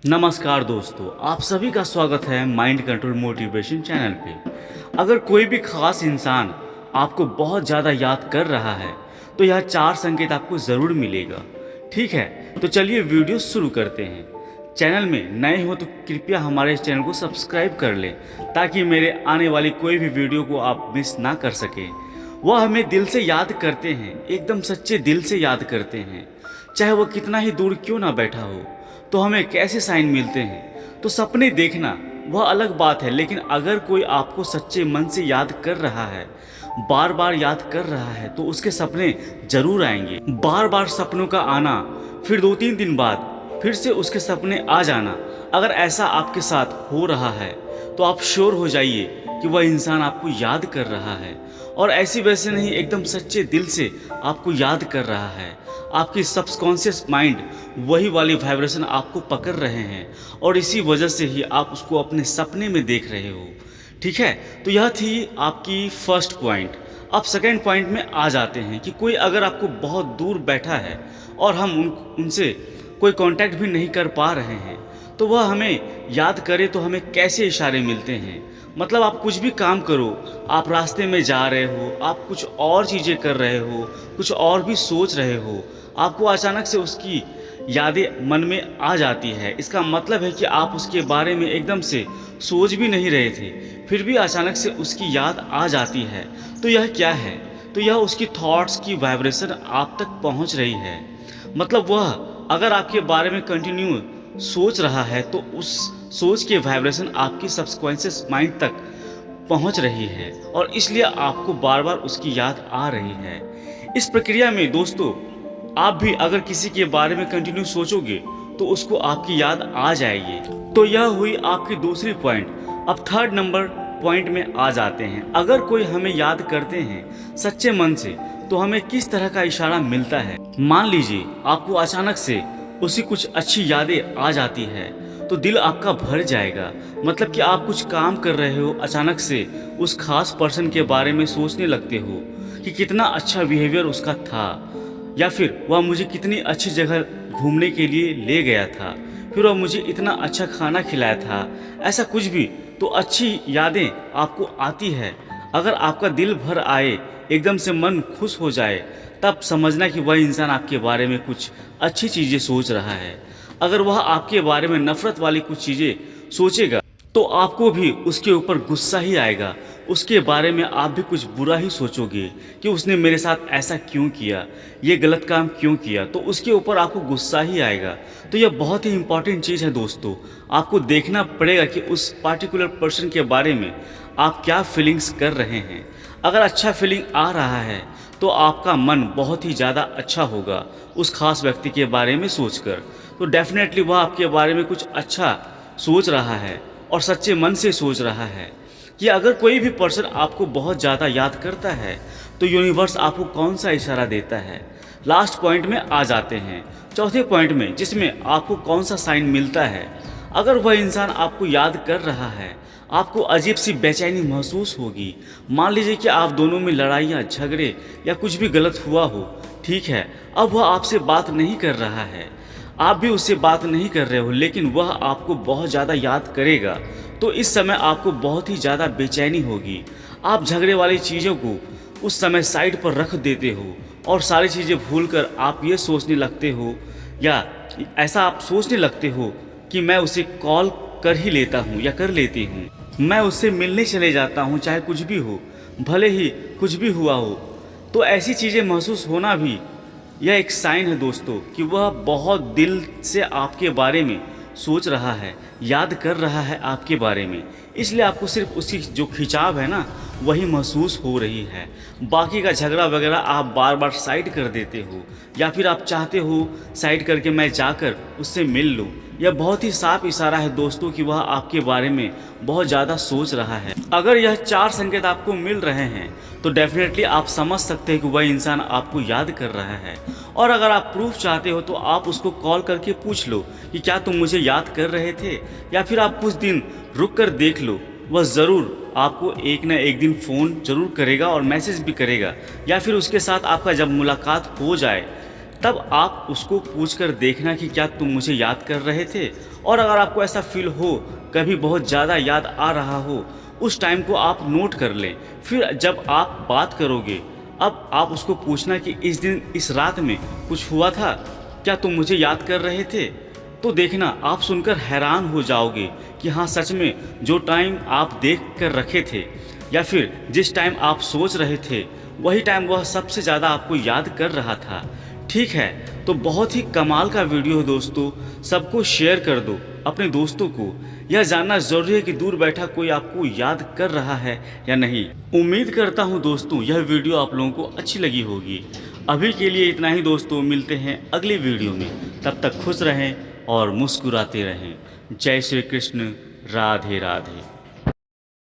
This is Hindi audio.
नमस्कार दोस्तों, आप सभी का स्वागत है माइंड कंट्रोल मोटिवेशन चैनल पे। अगर कोई भी खास इंसान आपको बहुत ज़्यादा याद कर रहा है तो यह 4 संकेत आपको ज़रूर मिलेगा। ठीक है, तो चलिए वीडियो शुरू करते हैं। चैनल में नए हो तो कृपया हमारे इस चैनल को सब्सक्राइब कर लें ताकि मेरे आने वाली कोई भी वीडियो को आप मिस ना कर सकें। वह हमें दिल से याद करते हैं, एकदम सच्चे दिल से याद करते हैं, चाहे वो कितना ही दूर क्यों ना बैठा हो। तो हमें कैसे साइन मिलते हैं? तो सपने देखना वह अलग बात है, लेकिन अगर कोई आपको सच्चे मन से याद कर रहा है, बार बार याद कर रहा है, तो उसके सपने जरूर आएंगे। बार बार सपनों का आना, फिर 2-3 दिन बाद फिर से उसके सपने आ जाना, अगर ऐसा आपके साथ हो रहा है तो आप श्योर हो जाइए कि वह इंसान आपको याद कर रहा है, और ऐसी वैसे नहीं, एकदम सच्चे दिल से आपको याद कर रहा है। आपकी सबकॉन्शियस माइंड वही वाली वाइब्रेशन आपको पकड़ रहे हैं और इसी वजह से ही आप उसको अपने सपने में देख रहे हो। ठीक है, तो यह थी आपकी फर्स्ट पॉइंट। अब सेकेंड पॉइंट में आ जाते हैं कि कोई अगर आपको बहुत दूर बैठा है और हम उनसे कोई कांटेक्ट भी नहीं कर पा रहे हैं, तो वह हमें याद करे तो हमें कैसे इशारे मिलते हैं। मतलब आप कुछ भी काम करो, आप रास्ते में जा रहे हो, आप कुछ और चीज़ें कर रहे हो, कुछ और भी सोच रहे हो, आपको अचानक से उसकी यादें मन में आ जाती है। इसका मतलब है कि आप उसके बारे में एकदम से सोच भी नहीं रहे थे, फिर भी अचानक से उसकी याद आ जाती है। तो यह क्या है? तो यह उसकी थॉट्स की वाइब्रेशन आप तक पहुंच रही है। मतलब वह अगर आपके बारे में कंटिन्यू सोच रहा है तो उस सोच के वाइब्रेशन आपकी सबकॉन्शियस माइंड तक पहुंच रही है, और इसलिए आपको बार बार उसकी याद आ रही है। इस प्रक्रिया में दोस्तों, आप भी अगर किसी के बारे में कंटिन्यू सोचोगे तो उसको आपकी याद आ जाएगी। तो यह हुई आपकी दूसरी पॉइंट। अब थर्ड नंबर पॉइंट में आ जाते हैं। अगर कोई हमें याद करते हैं सच्चे मन से तो हमें किस तरह का इशारा मिलता है। मान लीजिए आपको अचानक से उसी कुछ अच्छी यादें आ जाती है तो दिल आपका भर जाएगा। मतलब कि आप कुछ काम कर रहे हो, अचानक से उस खास पर्सन के बारे में सोचने लगते हो कि कितना अच्छा बिहेवियर उसका था, या फिर वह मुझे कितनी अच्छी जगह घूमने के लिए ले गया था, फिर वह मुझे इतना अच्छा खाना खिलाया था। ऐसा कुछ भी तो अच्छी यादें आपको आती है। अगर आपका दिल भर आए, एकदम से मन खुश हो जाए, तब समझना कि वह इंसान आपके बारे में कुछ अच्छी चीज़ें सोच रहा है। अगर वह आपके बारे में नफरत वाली कुछ चीज़ें सोचेगा तो आपको भी उसके ऊपर गुस्सा ही आएगा। उसके बारे में आप भी कुछ बुरा ही सोचोगे कि उसने मेरे साथ ऐसा क्यों किया, ये गलत काम क्यों किया, तो उसके ऊपर आपको गुस्सा ही आएगा। तो यह बहुत ही इंपॉर्टेंट चीज़ है दोस्तों। आपको देखना पड़ेगा कि उस पार्टिकुलर पर्सन के बारे में आप क्या फीलिंग्स कर रहे हैं। अगर अच्छा फीलिंग आ रहा है तो आपका मन बहुत ही ज़्यादा अच्छा होगा उस खास व्यक्ति के बारे में सोचकर। तो डेफिनेटली वह आपके बारे में कुछ अच्छा सोच रहा है और सच्चे मन से सोच रहा है। कि अगर कोई भी पर्सन आपको बहुत ज़्यादा याद करता है तो यूनिवर्स आपको कौन सा इशारा देता है। लास्ट पॉइंट में आ जाते हैं, चौथे पॉइंट में, जिसमें आपको कौन सा साइन मिलता है। अगर वह इंसान आपको याद कर रहा है, आपको अजीब सी बेचैनी महसूस होगी। मान लीजिए कि आप दोनों में लड़ाई या झगड़े या कुछ भी गलत हुआ हो, ठीक है, अब वह आपसे बात नहीं कर रहा है, आप भी उससे बात नहीं कर रहे हो, लेकिन वह आपको बहुत ज़्यादा याद करेगा। तो इस समय आपको बहुत ही ज़्यादा बेचैनी होगी। आप झगड़े वाली चीज़ों को उस समय साइड पर रख देते हो और सारी चीज़ें भूलकर आप ये सोचने लगते हो, या ऐसा आप सोचने लगते हो कि मैं उसे कॉल कर ही लेता हूँ या कर लेती हूँ, मैं उससे मिलने चले जाता हूँ, चाहे कुछ भी हो, भले ही कुछ भी हुआ हो। तो ऐसी चीज़ें महसूस होना भी यह एक साइन है दोस्तों कि वह बहुत दिल से आपके बारे में सोच रहा है, याद कर रहा है आपके बारे में। इसलिए आपको सिर्फ उसकी जो खिंचाव है ना, वही महसूस हो रही है। बाकी का झगड़ा वगैरह आप बार बार साइड कर देते हो, या फिर आप चाहते हो साइड करके मैं जाकर उससे मिल लूँ। यह बहुत ही साफ इशारा है दोस्तों कि वह आपके बारे में बहुत ज़्यादा सोच रहा है। अगर यह 4 संकेत आपको मिल रहे हैं तो डेफिनेटली आप समझ सकते हैं कि वह इंसान आपको याद कर रहा है। और अगर आप प्रूफ चाहते हो तो आप उसको कॉल करके पूछ लो कि क्या तुम मुझे याद कर रहे थे, या फिर आप कुछ दिन रुक कर देख लो, वह ज़रूर आपको एक ना एक दिन फ़ोन ज़रूर करेगा और मैसेज भी करेगा। या फिर उसके साथ आपका जब मुलाकात हो जाए, तब आप उसको पूछ कर देखना कि क्या तुम मुझे याद कर रहे थे। और अगर आपको ऐसा फील हो, कभी बहुत ज़्यादा याद आ रहा हो, उस टाइम को आप नोट कर लें। फिर जब आप बात करोगे, अब आप उसको पूछना कि इस दिन इस रात में कुछ हुआ था, क्या तुम मुझे याद कर रहे थे। तो देखना आप सुनकर हैरान हो जाओगे कि हाँ सच में जो टाइम आप देख कर रखे थे या फिर जिस टाइम आप सोच रहे थे, वही टाइम वह सबसे ज़्यादा आपको याद कर रहा था। ठीक है, तो बहुत ही कमाल का वीडियो है दोस्तों, सबको शेयर कर दो अपने दोस्तों को। यह जानना ज़रूरी है कि दूर बैठा कोई आपको याद कर रहा है या नहीं। उम्मीद करता हूँ दोस्तों यह वीडियो आप लोगों को अच्छी लगी होगी। अभी के लिए इतना ही दोस्तों, मिलते हैं अगली वीडियो में। तब तक खुश रहें और मुस्कुराते रहें। जय श्री कृष्ण, राधे राधे।